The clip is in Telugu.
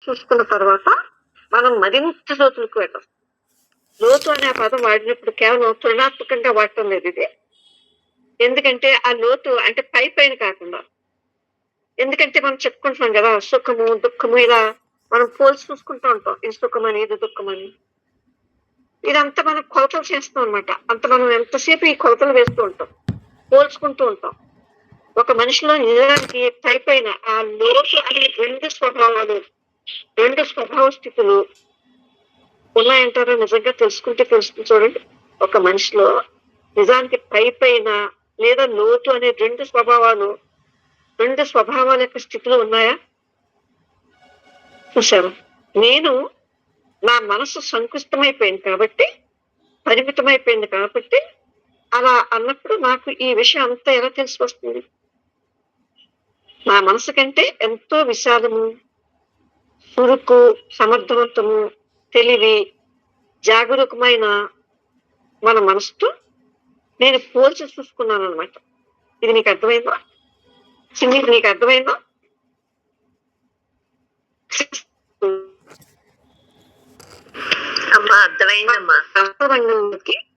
చూసుకున్న తర్వాత మనం మరింత లోతులకు వెళ్ళాం. లోతు అనే పదం వాడినప్పుడు కేవలం తులనాత్మకంగా వాడటం లేదు ఇది. ఎందుకంటే ఆ లోతు అంటే పైన కాకుండా. ఎందుకంటే మనం చెప్పుకుంటున్నాం కదా, సుఖము దుఃఖము ఇలా మనం పోల్చి చూసుకుంటూ ఉంటాం. ఇది సుఖమని ఇది దుఃఖమని. ఇదంతా మనం కొలతలు చేస్తాం అనమాట. అంత మనం ఎంతసేపు ఈ కొలతలు వేస్తూ ఉంటాం, పోల్చుకుంటూ ఉంటాం. ఒక మనిషిలో నిజానికి పైన ఆ లోతు అనే రెండు స్వభావ స్థితులు ఉన్నాయంటారో నిజంగా తెలుసుకుంటే తెలుస్తుంది చూడండి. ఒక మనిషిలో నిజానికి పైన లేదా లోతు అనే రెండు స్వభావాల యొక్క స్థితులు ఉన్నాయా చూశారు. నేను నా మనసు సంకుచితమైపోయింది కాబట్టి, పరిమితమైపోయింది కాబట్టి అలా అన్నప్పుడు నాకు ఈ విషయం అంతా ఎలా తెలిసి వస్తుంది? నా మనసు కంటే ఎంతో విశాలము, చురుకు, సమర్థవంతము, తెలివి, జాగరూకమైన మన మనసుతో నేను పోల్చి చూసుకున్నాను అనమాట. ఇది నీకు అర్థమైందా? నీకు అర్థమైందా? అమ్మా, అర్థమైందమ్మా. శాస్త్రరంగంలోకి